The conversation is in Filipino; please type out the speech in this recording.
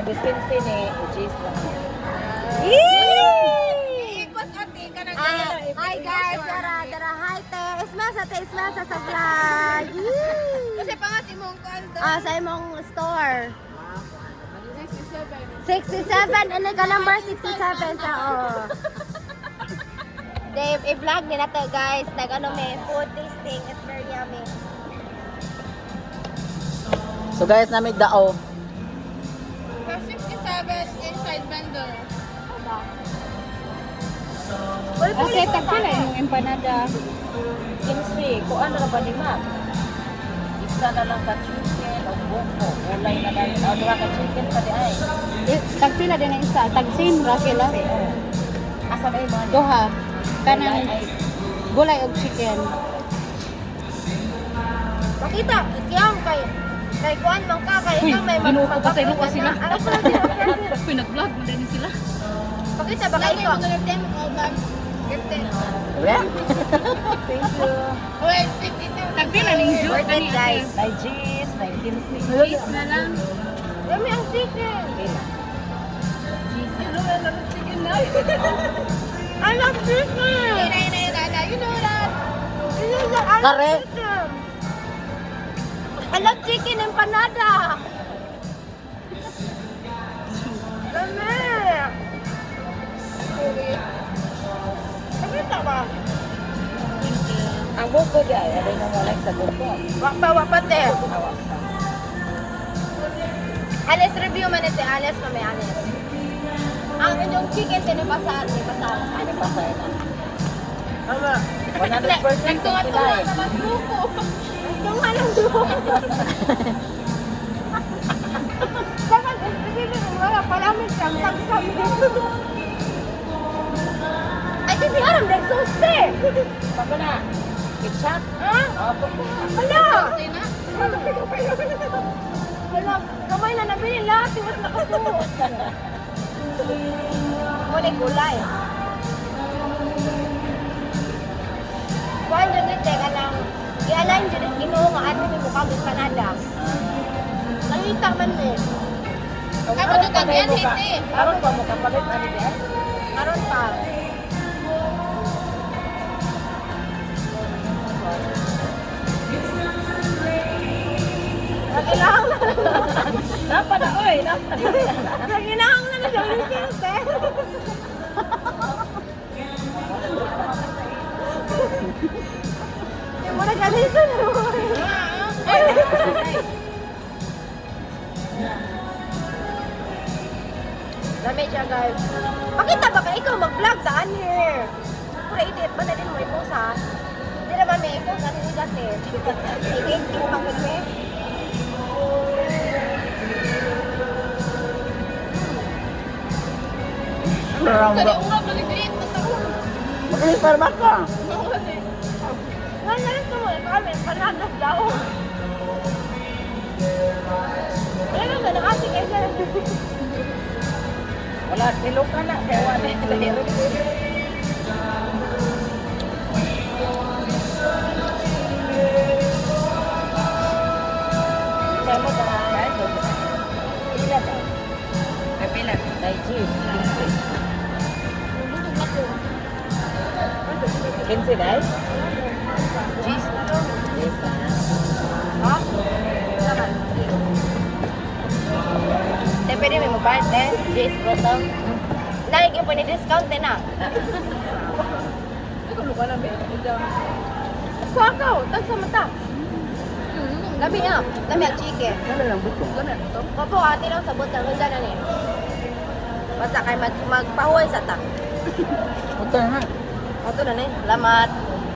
Biskinsi ni Jis lang. Hi guys, dara hi te. Ismasa sa vlog. Kasi pa nga si Mong Kondo. Sa imong store. 67, ano ka number 67 sa Dave, i-vlog nila to guys. Nag-ano may food tasting. It's very yummy. So guys, namig dao. For 67 inside vendor. Okay, tagpila yung empanada. Kinsi, kung ano na ba ni ma'am? Isa na lang ka chicken o buko. Ulay na lang. O, diba ka chicken pa di ay. Tagpila din ang isa. Tag-same ra sila. Asa ba yung mga Duha. Kanang Ulay ay gulay og chicken. Makita, ikiyang kay kuan man ka kay ikaw may ginuko pa sa inuwa sila. Ano pala sila? Pinag-vlog mo din sila. Pakita ba kay ikaw? Yeah. Thank you. Wait, 52. Tagpila ning juice Worth it, guys. Ay, Jis, ay kinsi. Cheese na lang. Yummy ang chicken. I love chicken. You know that. Kare. I love chicken empanada. Dami. Pakita ba? Ang buko di ay, alay nang walay sa buko. Wapa te. Alis review man ito. Alis na may alis. Ang inyong chicken tinipasaan. Ano pa sa ina? Ama. 100% ang pilay. Yung anong duho. Dapat isipin mo wala palamit siyang sagsam dito. Ay, hindi aram dahil suste. Pagka na, ketchup. Ha? Opo. Hala! Hala, kamay na nabili lahat. Iwas na kasuot. Muna gulay. Kuhan dyan dito, kanang i-align dyan is ginoo nga ato may mukha ng Canada. Nakita man eh. Ako na kagyan, hindi. Aron pa mo kapalit ano diyan? Karon pa. Nakilang na. Dapat na oy, dapat. Nakilang na siya ulit eh. Yung muna ganito na. Lamay siya guys. Pakita ba ka ikaw mag-vlog daan here? Pura edit ba na din mo i-post ha? Hindi naman may i-post at hindi dati. I-edit mo mag-vlog eh. Kaya umab na nagbirit. Magaling para maka. Wala na rin mo. Kami, panagas daw. Wala na ba? Nakasi kayo siya. Wala, nilo ka na. Kaya wala na nilo. Kaya mo ka na. Pila daw. Ay, pila. Ay, cheese. Kinsi guys? Cheese. Ha? Naman. Hindi, pwede may mobile eh. Jace Bottom. Lagi yung pwede-discount eh na. Kuwakaw, tag sa mata. Lami ah. Lami ang chicken. Ano lang buko? Opo, ate lang sa butang. Ganda na niya. Basta kayo magpahuway sa ta. Utang ha. O, ito na na eh. Salamat.